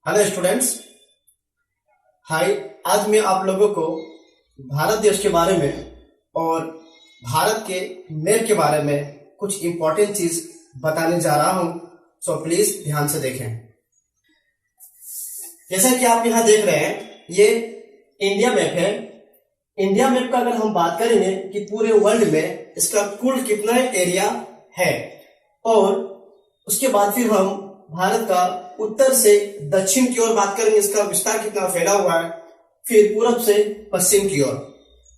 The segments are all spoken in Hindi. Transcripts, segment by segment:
Hello students. हाय, आज मैं आप लोगों को भारत देश के बारे में और भारत के मैप के बारे में कुछ इंपॉर्टेंट चीज बताने जा रहा हूं, सो प्लीज ध्यान से देखें। जैसा कि आप यहां देख रहे हैं, ये इंडिया मैप है। इंडिया मैप का अगर हम बात करेंगे कि पूरे वर्ल्ड में इसका कुल कितना एरिया है, और उसके बाद फिर हम भारत का उत्तर से दक्षिण की ओर बात करेंगे, इसका विस्तार कितना फैला हुआ है, फिर पूरब से पश्चिम की ओर।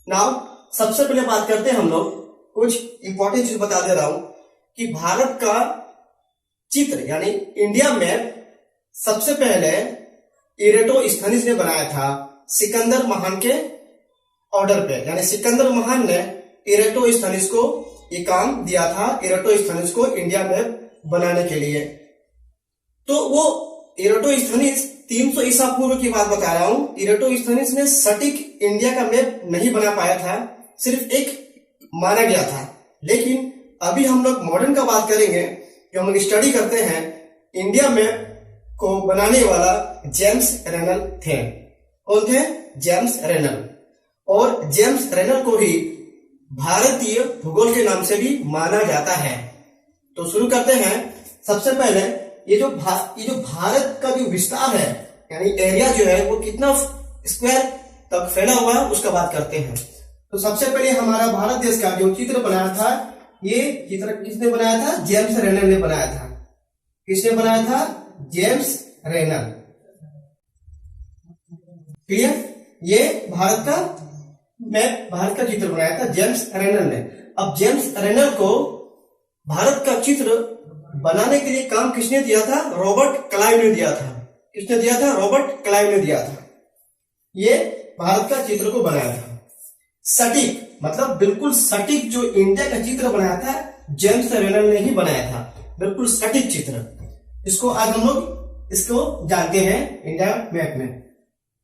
नाउ सबसे पहले बात करते हैं हम लोग, कुछ इंपॉर्टेंट चीज बता दे रहा हूं कि भारत का चित्र यानी इंडिया मैप सबसे पहले इरेटोस्थनीज ने बनाया था सिकंदर महान के ऑर्डर पे। यानी सिकंदर महान ने इरेटोस्थनीज को ये काम दिया था, इरेटोस्थनीज को इंडिया मैप बनाने के लिए। तो वो इरेटोस्थनीज 300 ईसा पूर्व की बात बता रहा हूं। इरेटोस्थनीज ने सटीक इंडिया का मैप नहीं बना पाया था, सिर्फ एक माना गया था। लेकिन अभी हम लोग मॉडर्न का बात करेंगे, जो हम लोग स्टडी करते हैं, इंडिया मैप को बनाने वाला जेम्स रेनल थे। कौन थे? James Rennell. और जेम्स रेनल को ही भारतीय भूगोल के नाम से भी माना जाता है। तो शुरू करते हैं। सबसे पहले ये जो भारत का जो विस्तार है, यानी एरिया जो है वो कितना स्क्वायर तक फैला हुआ है, उसका बात करते हैं। तो सबसे पहले हमारा भारत देश का जो चित्र बनाया था, ये चित्र किसने बनाया था? जेम्स रेनल ने बनाया था। किसने बनाया था? James Rennell. क्लियर? ये भारत का मैप, भारत का चित्र बनाया था जेम्स रेनल ने। अब जेम्स रेनल को भारत का चित्र बनाने के लिए काम किसने दिया था? रॉबर्ट क्लाइव ने दिया था। किसने दिया था? रॉबर्ट क्लाइव ने दिया था। ये भारत का चित्र को बनाया था। सटीक मतलब बिल्कुल सटीक जो इंडिया का चित्र बनाया था, जेम्स रेनल ने ही बनाया था। बिल्कुल सटीक चित्र, इसको आज हम लोग इसको जानते हैं इंडिया मैप में।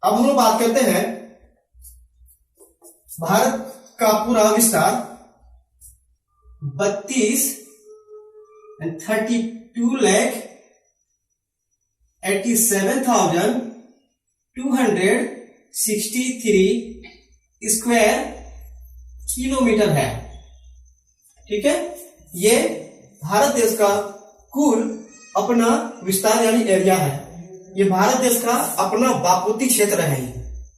अब हम लोग बात करते हैं भारत का पूरा विस्तार 32,87,263 स्क्वायर किलोमीटर है। ठीक है, ये भारत देश का कुल अपना विस्तार यानी एरिया है। ये भारत देश का अपना बापूती क्षेत्र है।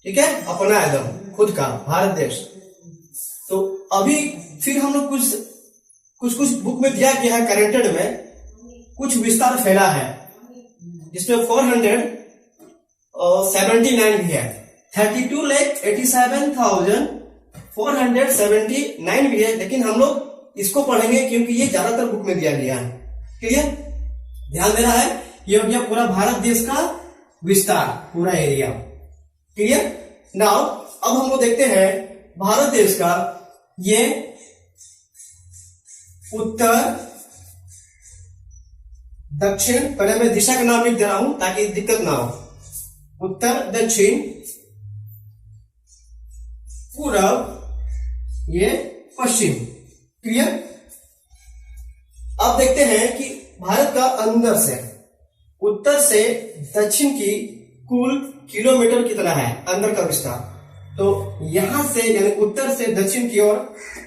ठीक है, अपना एकदम खुद का भारत देश। तो अभी फिर हम लोग कुछ बुक में दिया गया है, करेंटेड में कुछ विस्तार फैला है, जिसमें 479 भी है। 32,87,479 भी है, लेकिन हम लोग इसको पढ़ेंगे क्योंकि ये ज्यादातर बुक में दिया गया है। क्लियर? ध्यान देना है। ये हो गया पूरा भारत देश का विस्तार, पूरा एरिया। क्लियर? नाउ अब हम लोग देखते हैं भारत देश का ये उत्तर दक्षिण। पहले मैं दिशा का नाम लिख दे रहा हूं ताकि दिक्कत ना हो। उत्तर, दक्षिण, पूरब, ये पश्चिम। क्लियर? अब देखते हैं कि भारत का अंदर से उत्तर से दक्षिण की कुल किलोमीटर कितना है, अंदर का विस्तार। तो यहां से यानी उत्तर से दक्षिण की ओर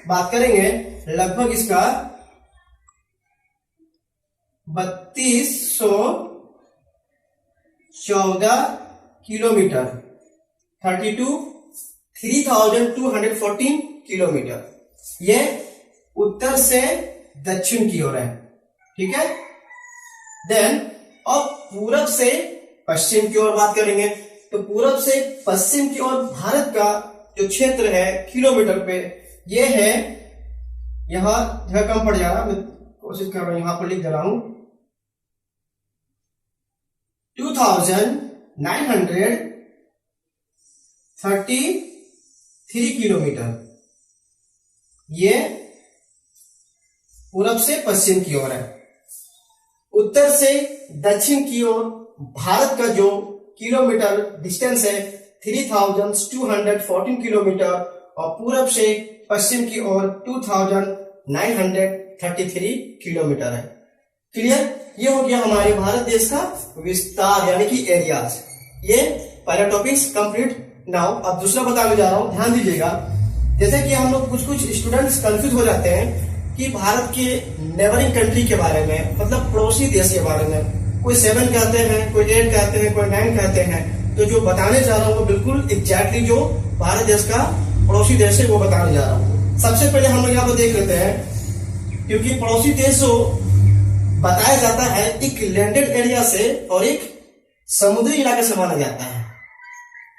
बात करेंगे, लगभग इसका 3214 किलोमीटर, 32,214 किलोमीटर। ये उत्तर से दक्षिण की ओर है। ठीक है, देन अब पूरब से पश्चिम की ओर बात करेंगे। तो पूरब से पश्चिम की ओर भारत का जो क्षेत्र है किलोमीटर पे, ये है, यहां जगह कम पड़ जा रहा, मैं कोशिश कर रहा हूं यहां पर लिख दे रहा हूं, 2,933 किलोमीटर। ये पूरब से पश्चिम की ओर है। उत्तर से दक्षिण की ओर भारत का जो किलोमीटर डिस्टेंस है 3,214 किलोमीटर, और पूरब से पश्चिम की ओर 2,933 किलोमीटर है। क्लियर? ये हो गया हमारे भारत देश का विस्तार यानी कि एरियाज। ये पहला टॉपिक कंप्लीट। नाउ अब दूसरा बताने जा रहा हूं, ध्यान दीजिएगा। जैसे कि हम लोग कुछ स्टूडेंट्स कंफ्यूज हो जाते हैं कि भारत के नेबरिंग कंट्री के बारे में, मतलब पड़ोसी देश के बारे में, कोई 7 कहते हैं, कोई 8 कहते हैं, कोई 9 कहते हैं। तो जो बताने जा रहा हूँ वो बिल्कुल एग्जैक्टली जो भारत देश का पड़ोसी देश है वो बताने जा रहा हूँ। सबसे पहले हम लोग यहाँ पर देख लेते हैं, क्योंकि पड़ोसी देश जो बताया जाता है एक लैंडेड एरिया से और एक समुद्री इलाके से माना जाता है।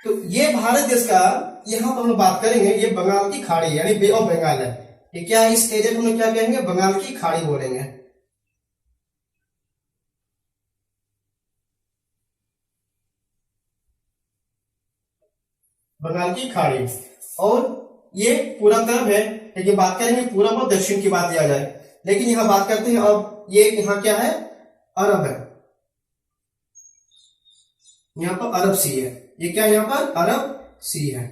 तो ये भारत देश का यहाँ पर हम बात करेंगे, ये बंगाल की खाड़ी यानी बे ऑफ बंगाल है। ये क्या है, इस एरिया को हम क्या कहेंगे, बंगाल की खाड़ी बोलेंगे। बंगाल की खाड़ी। और ये पूरा तरफ है, लेकिन बात करेंगे पूरब और दक्षिण की बात किया जाए, लेकिन यहाँ बात करते हैं अब ये यहाँ क्या है, अरब है। यहाँ पर अरब सी है। ये क्या है, यहाँ पर अरब सी है।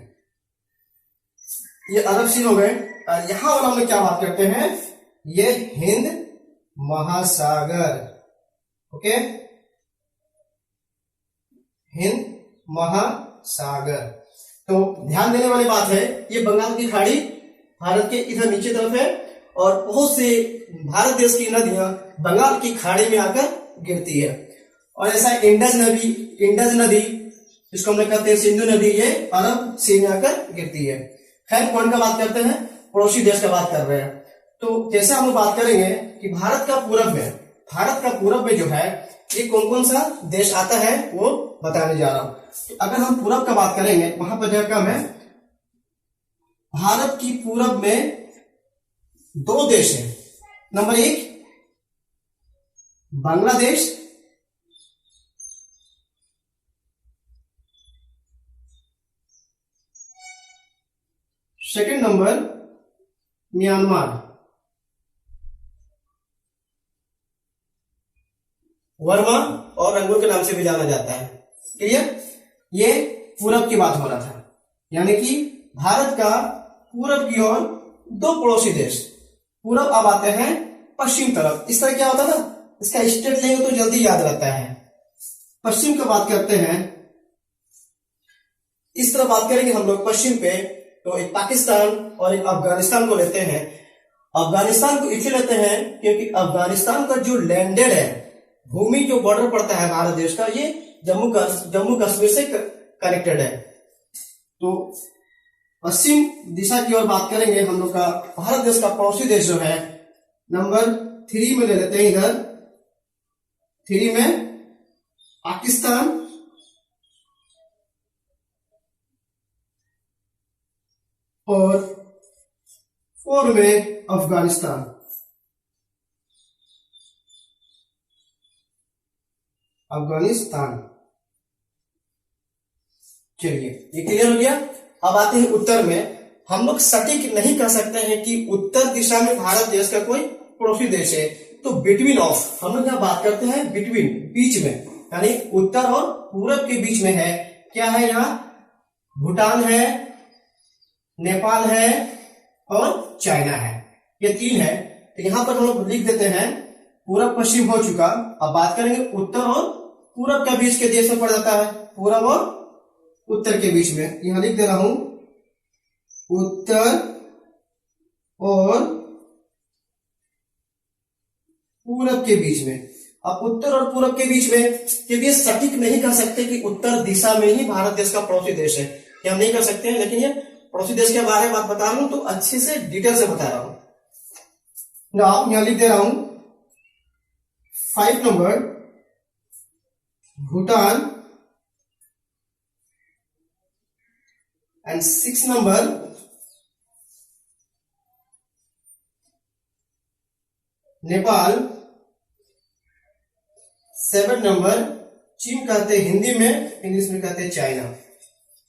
ये अरब सी हो गए। और यहां वाला हम लोग क्या बात करते हैं, ये हिंद महासागर। ओके, हिंद महासागर। तो ध्यान देने वाली बात है, ये बंगाल की खाड़ी भारत के इधर नीचे तरफ है और बहुत से भारत देश की नदियां बंगाल की खाड़ी में आकर गिरती है। और ऐसा इंडस नदी इसको हम लोग कहते हैं सिंधु नदी, ये अरब सी में आकर गिरती है। खैर कौन का बात करते हैं, पड़ोसी देश का बात कर रहे हैं। तो जैसे हम लोग बात करेंगे कि भारत का पूरब में जो है ये कौन कौन सा देश आता है वो बताने जा रहा हूं। तो अगर हम पूरब का बात करेंगे, वहां पर जगह कम है। भारत की पूरब में 2 देश है। Number 1 Bangladesh, second number Myanmar. Verma और रंगून के नाम से भी जाना जाता है। क्लियर? ये पूरब की बात हो रहा था, यानी कि भारत का पूरब की ओर 2 पड़ोसी देश। पूरब अब आते हैं पश्चिम तरफ। इस तरह क्या होता है ना, इसका स्टेट लेंगे तो जल्दी याद रहता है। पश्चिम का बात करते हैं, इस तरह बात करेंगे हम लोग पश्चिम पे, तो एक पाकिस्तान और एक अफगानिस्तान को लेते हैं। अफगानिस्तान को इसलिए लेते हैं क्योंकि अफगानिस्तान का जो लैंडेड है, भूमि जो बॉर्डर पड़ता है भारत देश का, ये जम्मू कश्मीर से कनेक्टेड है। तो पश्चिम दिशा की ओर बात करेंगे हम लोग का भारत देश का पड़ोसी देश जो है, नंबर 3 में ले लेते हैं। इधर 3 में पाकिस्तान और 4 में अफगानिस्तान। चलिए ये क्लियर हो गया। अब आते हैं उत्तर में। हम लोग सटीक नहीं कह सकते हैं कि उत्तर दिशा में भारत देश का कोई पड़ोसी देश है, तो बिटवीन ऑफ हम लोग यहाँ बात करते हैं, बिटवीन बीच में, यानी उत्तर और पूरब के बीच में है। क्या है, यहाँ भूटान है, नेपाल है और चाइना है। ये 3 है। तो यहां पर हम लोग लिख देते हैं, पूरब पश्चिम हो चुका। अब बात करेंगे उत्तर और पूरब के बीच के देश में पड़ जाता है, पूरब और उत्तर के बीच में। यहां लिख दे रहा हूं उत्तर और पूरब के बीच में। अब उत्तर और पूरब के बीच में, क्योंकि सटीक नहीं कह सकते कि उत्तर दिशा में ही भारत देश का पड़ोसी देश है, ये हम नहीं कर सकते हैं। लेकिन ये पड़ोसी देश के बारे में बात बता रहा हूं तो अच्छे से डिटेल से बता रहा हूं। नाउ यहां लिख दे रहा हूं 5 number Bhutan and 6 number Nepal, 7 number चीन कहते हैं हिंदी में, इंग्लिश में कहते हैं चाइना।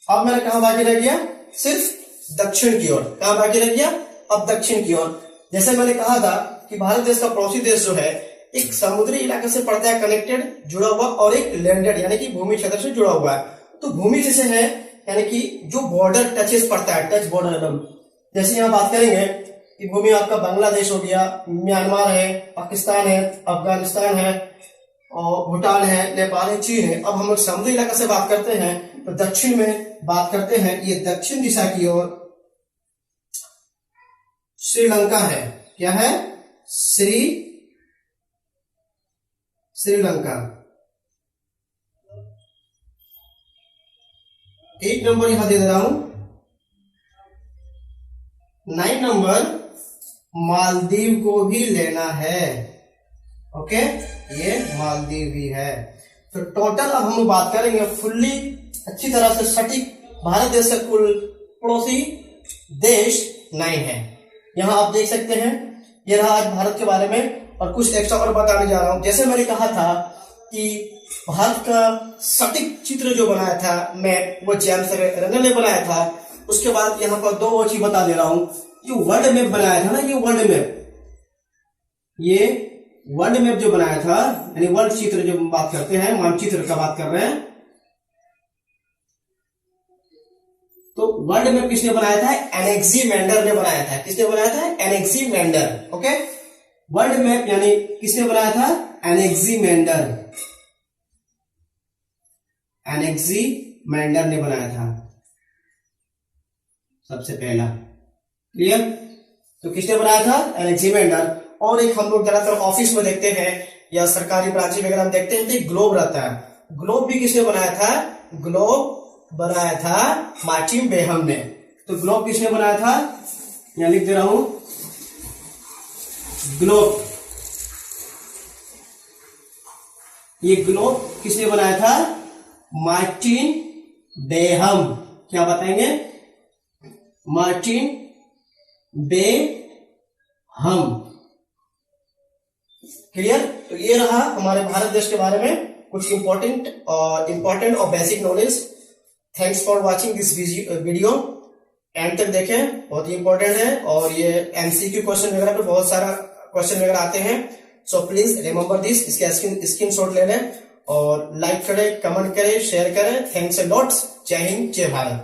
अब मेरा कहां बाकी रह गया, सिर्फ दक्षिण की ओर। कहां बाकी रह गया, अब दक्षिण की ओर। जैसे मैंने कहा था कि भारत देश का पड़ोसी देश जो है एक समुद्री इलाके से पड़ता है, कनेक्टेड, जुड़ा हुआ, और एक लैंडेड यानी कि भूमि क्षेत्र से जुड़ा हुआ है। तो भूमि जैसे है यानी कि जो बॉर्डर टचेस पड़ता है, टच बॉर्डर एकदम। जैसे यहां बात करेंगे कि भूमि आपका बांग्लादेश हो गया, म्यांमार है, पाकिस्तान है, अफगानिस्तान है, और भूटान है, नेपाल है, चीन है। अब हम लोग समुद्री इलाका से बात करते हैं तो दक्षिण में बात करते हैं, ये दक्षिण दिशा की ओर श्रीलंका है। क्या है? श्रीलंका। 8 नंबर यहां दे रहा हूं। 9 नंबर मालदीव को भी लेना है। ओके, ये मालदीव भी है। तो टोटल अब हम बात करेंगे फुल्ली अच्छी तरह से सटीक भारत देश से कुल पड़ोसी देश 9 है। यहां आप देख सकते हैं, ये रहा आज भारत के बारे में। और कुछ एक्स्ट्रा और बताने जा रहा हूं। जैसे मैंने कहा था कि भारत का सटीक चित्र जो बनाया था मैप, वो जेम्स रनर ने बनाया था। उसके बाद यहां पर 2 और चीज बता दे रहा हूं। जो वर्ल्ड मैप बनाया था ना, ये वर्ल्ड मैप, ये वर्ल्ड मैप जो बनाया था, यानी वर्ल्ड चित्र जो बात करते हैं, मानचित्र का बात कर रहे हैं, तो वर्ल्ड मैप किसने बनाया था? एनेक्सीमेंडर ने बनाया था। किसने बनाया था? एनेक्सीमेंडर। ओके, वर्ल्ड मैप यानी किसने बनाया था? एनेक्सीमेंडर। एनेक्सीमेंडर ने बनाया था सबसे पहला। क्लियर? तो किसने बनाया था? एनेक्सीमेंडर। और एक हम लोग ज्यादातर ऑफिस में देखते हैं या सरकारी ब्रांच वगैरह में देखते हैं तो ग्लोब रहता है। ग्लोब भी किसने बनाया था? ग्लोब बनाया था मार्टिन बेहम ने। तो ग्लोब किसने बनाया था? यहां लिख दे रहा हूं, ग्लोब। ये ग्लोब किसने बनाया था? Martin Behaim. क्या बताएंगे? Martin Behaim. क्लियर? तो ये रहा हमारे भारत देश के बारे में कुछ इंपॉर्टेंट और basic knowledge. Thanks for watching this video. And तक देखें, बहुत ही इंपॉर्टेंट है। और ये एमसीक्यू क्वेश्चन वगैरह पे बहुत सारा क्वेश्चन वगैरह आते हैं। सो प्लीज रिमेंबर दिस, इसके स्क्रीनशॉट ले लें और लाइक करें, कमेंट करें, शेयर करें। Thanks a lot. जय हिंद, जय भारत।